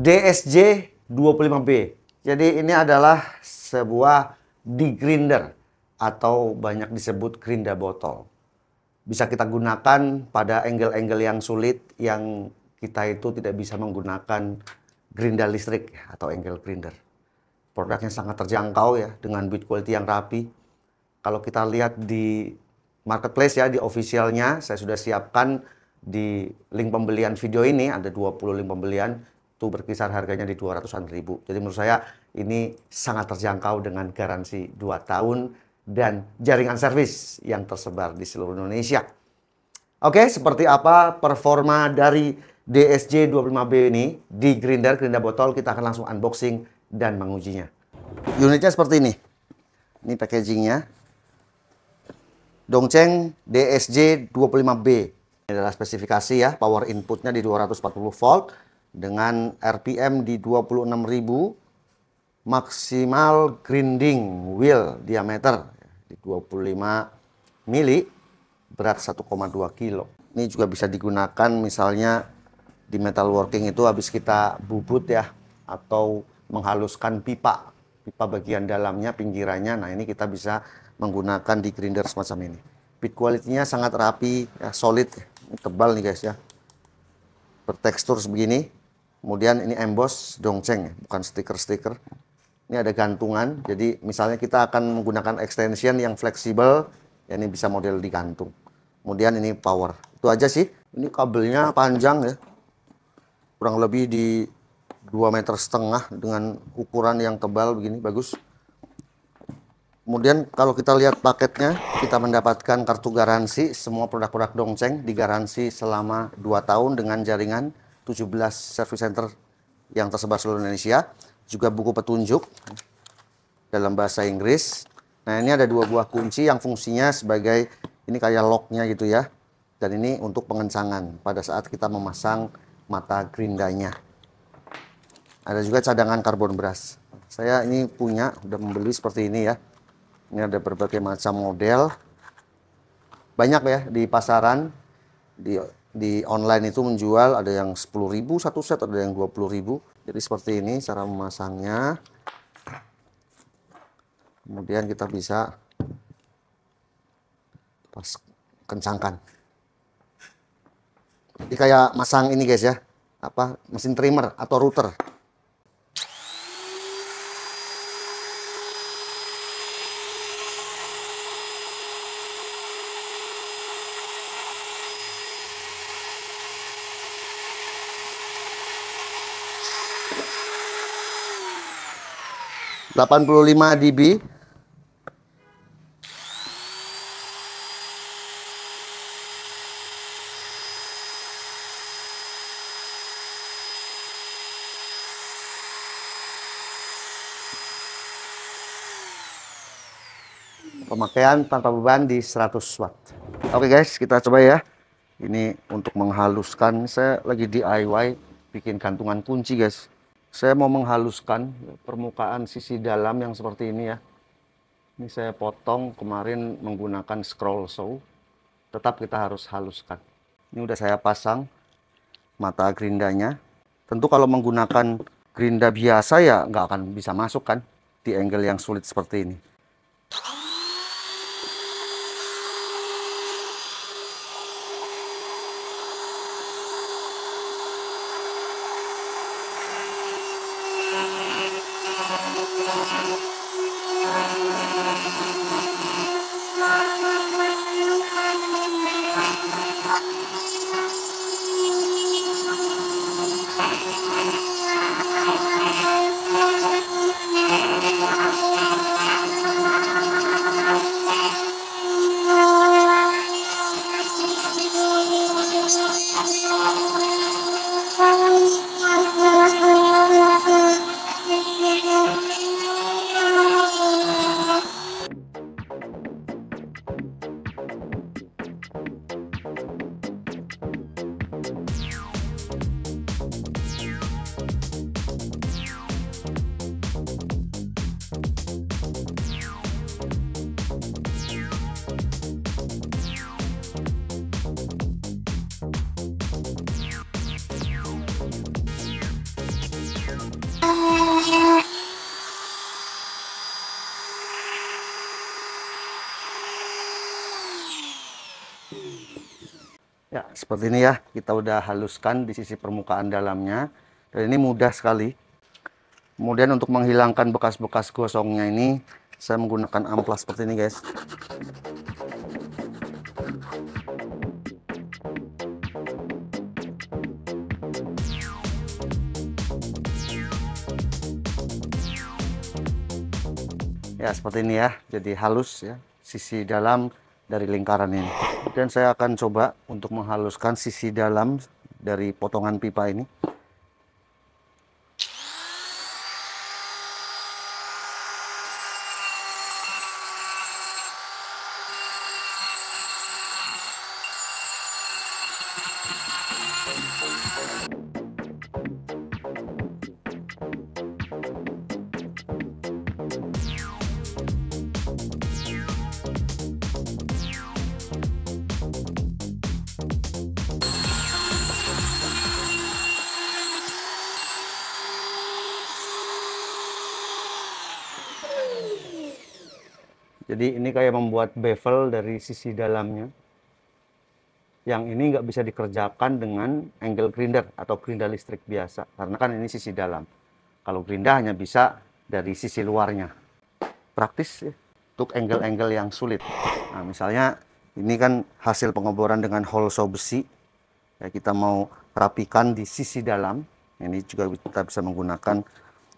DSJ 25B. Jadi ini adalah sebuah degrinder atau banyak disebut gerinda botol. Bisa kita gunakan pada angle-angle yang sulit yang kita itu tidak bisa menggunakan gerinda listrik atau angle grinder. Produknya sangat terjangkau ya, dengan build quality yang rapi. Kalau kita lihat di marketplace ya, di officialnya, saya sudah siapkan di link pembelian video ini, ada 20 link pembelian, itu berkisar harganya di 200-an ribu. Jadi menurut saya ini sangat terjangkau dengan garansi 2 tahun dan jaringan servis yang tersebar di seluruh Indonesia. Oke, seperti apa performa dari DSJ 25B ini di gerinda botol, kita akan langsung unboxing dan mengujinya. Unitnya seperti ini. Ini packagingnya. Dongcheng DSJ 25B. Ini adalah spesifikasi ya, power inputnya di 240 volt dengan RPM di 26.000, maksimal grinding wheel diameter di 25 mili, berat 1,2 kilo. Ini juga bisa digunakan misalnya di metalworking itu habis kita bubut ya, atau menghaluskan pipa bagian dalamnya, pinggirannya. Nah ini kita bisa menggunakan di grinder semacam ini. Build quality-nya sangat rapi, ya, solid, ini tebal nih guys ya, bertekstur begini. Kemudian ini emboss Dongcheng, bukan stiker-stiker. Ini ada gantungan, jadi misalnya kita akan menggunakan extension yang fleksibel, ya ini bisa model digantung. Kemudian ini power, itu aja sih. Ini kabelnya panjang ya, kurang lebih di 2,5 meter dengan ukuran yang tebal begini, bagus. Kemudian kalau kita lihat paketnya, kita mendapatkan kartu garansi. Semua produk-produk Dongcheng digaransi selama 2 tahun dengan jaringan 17 service center yang tersebar seluruh Indonesia. Juga buku petunjuk dalam bahasa Inggris. Nah ini ada 2 buah kunci yang fungsinya sebagai, ini kayak locknya gitu ya. Dan ini untuk pengencangan pada saat kita memasang mata gerindanya. Ada juga cadangan karbon brush. Saya ini punya, udah membeli seperti ini ya. Ini ada berbagai macam model. Banyak ya di pasaran. Di online itu menjual, ada yang 10.000 satu set, ada yang 20.000. Jadi seperti ini cara memasangnya. Kemudian kita bisa kencangkan. Jadi kayak masang ini guys ya, apa, mesin trimmer atau router. ...85 dB. Pemakaian tanpa beban di 100 watt. Oke guys, kita coba ya. Ini untuk menghaluskan, saya lagi DIY bikin gantungan kunci guys. Saya mau menghaluskan permukaan sisi dalam yang seperti ini ya. Ini saya potong kemarin menggunakan scroll saw. Tetap kita harus haluskan. Ini udah saya pasang mata gerindanya. Tentu kalau menggunakan gerinda biasa ya nggak akan bisa masuk kan di angle yang sulit seperti ini. seperti ini ya, kita udah haluskan di sisi permukaan dalamnya, dan ini mudah sekali. Kemudian untuk menghilangkan bekas-bekas gosongnya ini, saya menggunakan amplas seperti ini guys. Ya seperti ini ya, jadi halus ya sisi dalam dari lingkaran ini. Dan saya akan coba untuk menghaluskan sisi dalam dari potongan pipa ini. Jadi ini kayak membuat bevel dari sisi dalamnya. Yang ini nggak bisa dikerjakan dengan angle grinder atau grinder listrik biasa. Karena kan ini sisi dalam. Kalau grinder hanya bisa dari sisi luarnya. Praktis ya, untuk angle-angle yang sulit. Nah misalnya ini kan hasil pengeboran dengan hole saw besi. Ya, kita mau rapikan di sisi dalam. Ini juga kita bisa menggunakan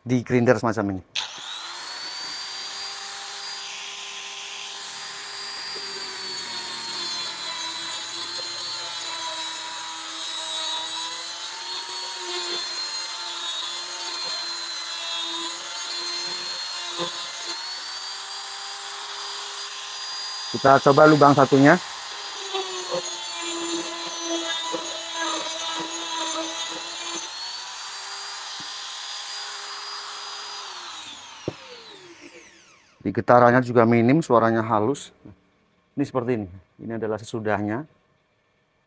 di grinder semacam ini. Kita coba lubang satunya. Di getarannya juga minim, suaranya halus. Ini seperti ini. Ini adalah sesudahnya.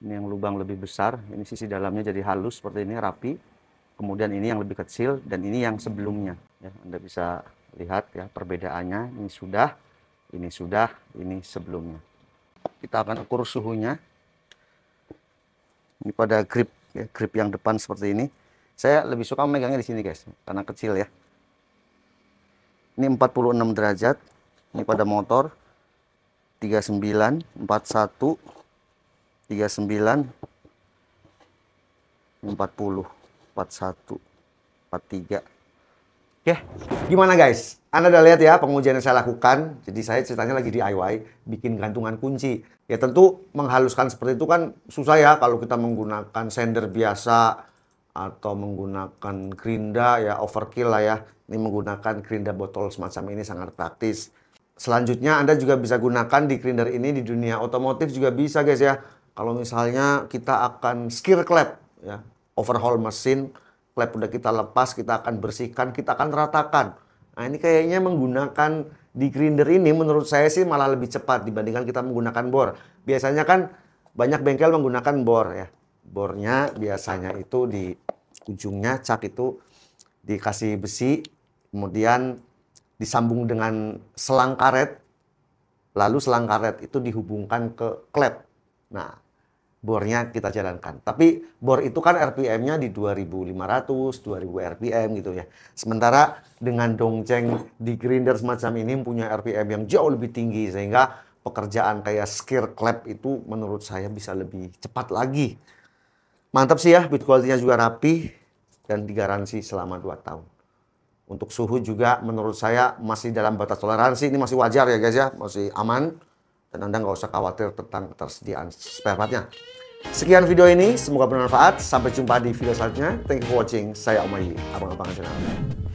Ini yang lubang lebih besar. Ini sisi dalamnya jadi halus seperti ini, rapi. Kemudian ini yang lebih kecil dan ini yang sebelumnya. Ya, Anda bisa lihat ya perbedaannya. Ini sudah, ini sebelumnya. Kita akan ukur suhunya. Ini pada grip, ya, grip yang depan seperti ini. Saya lebih suka memegangnya di sini guys, karena kecil ya. Ini 46 derajat. Ini pada motor 39, 41, 39, 40, 41, 43. Oke, gimana guys? Anda udah lihat ya pengujian yang saya lakukan. Jadi saya ceritanya lagi DIY, bikin gantungan kunci. Ya tentu menghaluskan seperti itu kan susah ya kalau kita menggunakan sander biasa atau menggunakan gerinda ya overkill lah ya. Ini menggunakan gerinda botol semacam ini sangat praktis. Selanjutnya Anda juga bisa gunakan di grinder ini di dunia otomotif juga bisa guys ya. Kalau misalnya kita akan skir klep ya, overhaul mesin, klep udah kita lepas, kita akan bersihkan, kita akan ratakan. Nah ini kayaknya menggunakan di grinder ini menurut saya sih malah lebih cepat dibandingkan kita menggunakan bor. Biasanya kan banyak bengkel menggunakan bor ya. Bornya biasanya itu di ujungnya cak itu dikasih besi, kemudian disambung dengan selang karet, lalu selang karet itu dihubungkan ke klep. Nah, bornya kita jalankan. Tapi bor itu kan RPM-nya di 2500, 2000 RPM gitu ya. Sementara dengan dongceng di grinder semacam ini punya RPM yang jauh lebih tinggi, sehingga pekerjaan kayak skir klep itu menurut saya bisa lebih cepat lagi. Mantap sih ya, build quality-nya juga rapi dan digaransi selama 2 tahun. Untuk suhu juga menurut saya masih dalam batas toleransi. Ini masih wajar ya guys ya, masih aman. Dan Anda nggak usah khawatir tentang ketersediaan spare part-nya. Sekian video ini, semoga bermanfaat. Sampai jumpa di video selanjutnya. Thank you for watching. Saya Om Ayi, abang-abangan channel.